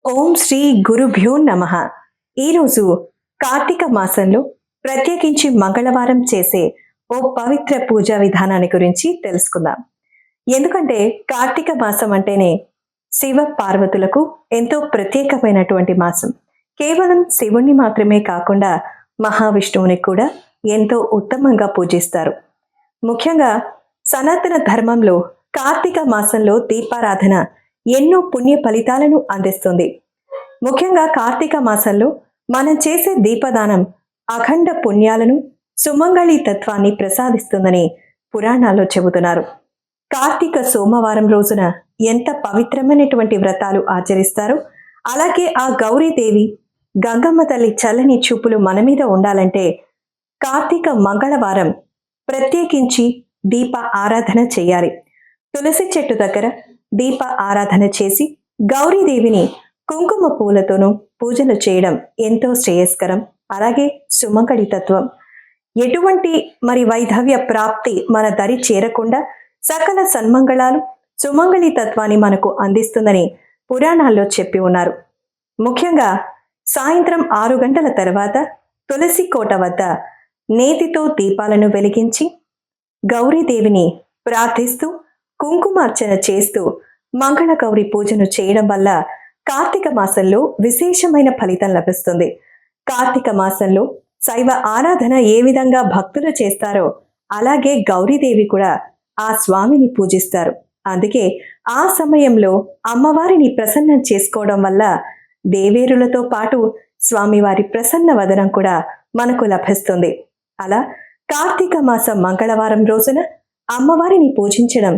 ఓం శ్రీ గురుభ్యో నమః. ఈరోజు కార్తీక మాసంలో ప్రత్యేకించి మంగళవారం చేసే ఓ పవిత్ర పూజా విధానాన్ని గురించి తెలుసుకుందాం. ఎందుకంటే కార్తీక మాసం అంటేనే శివ పార్వతులకు ఎంతో ప్రత్యేకమైనటువంటి మాసం. కేవలం శివుణ్ణి మాత్రమే కాకుండా మహావిష్ణువుని కూడా ఎంతో ఉత్తమంగా పూజిస్తారు. ముఖ్యంగా సనాతన ధర్మంలో కార్తీక మాసంలో దీపారాధన ఎన్నో పుణ్య ఫలితాలను అందిస్తుంది. ముఖ్యంగా కార్తీక మాసంలో మనం చేసే దీపదానం అఖండ పుణ్యాలను, సుమంగళి తత్వాన్ని ప్రసాదిస్తుందని పురాణాల్లో చెబుతున్నారు. కార్తీక సోమవారం రోజున ఎంత పవిత్రమైనటువంటి వ్రతాలు ఆచరిస్తారో, అలాగే ఆ గౌరీదేవి గంగమ్మ తల్లి చల్లని చూపులు మన మీద ఉండాలంటే కార్తీక మంగళవారం ప్రత్యేకించి దీప ఆరాధన చేయాలి. తులసి చెట్టు దగ్గర దీప ఆరాధన చేసి గౌరీదేవిని కుంకుమ పూలతోనూ పూజలు చేయడం ఎంతో శ్రేయస్కరం. అలాగే సుమంగళి తత్వం ఎటువంటి వైధవ్య ప్రాప్తి మన దరి చేరకుండా సకల సన్మంగళాలు, సుమంగళి తత్వాన్ని మనకు అందిస్తుందని పురాణాల్లో చెప్పి ఉన్నారు. ముఖ్యంగా సాయంత్రం 6 గంటల తర్వాత తులసి కోట వద్ద నేతితో దీపాలను వెలిగించి గౌరీదేవిని ప్రార్థిస్తూ కుంకుమార్చన చేస్తూ మంగళగౌరి పూజను చేయడం వల్ల కార్తీక మాసంలో విశేషమైన ఫలితం లభిస్తుంది. కార్తీక మాసంలో శైవ ఆరాధన ఏ విధంగా భక్తులు చేస్తారో అలాగే గౌరీదేవి కూడా ఆ స్వామిని పూజిస్తారు. అందుకే ఆ సమయంలో అమ్మవారిని ప్రసన్నం చేసుకోవడం వల్ల దేవేరులతో పాటు స్వామివారి ప్రసన్న వదనం కూడా మనకు లభిస్తుంది. అలా కార్తీక మాసం మంగళవారం రోజున అమ్మవారిని పూజించడం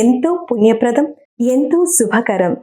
ఎంతో పుణ్యప్రదం, ఎంతో శుభకరం.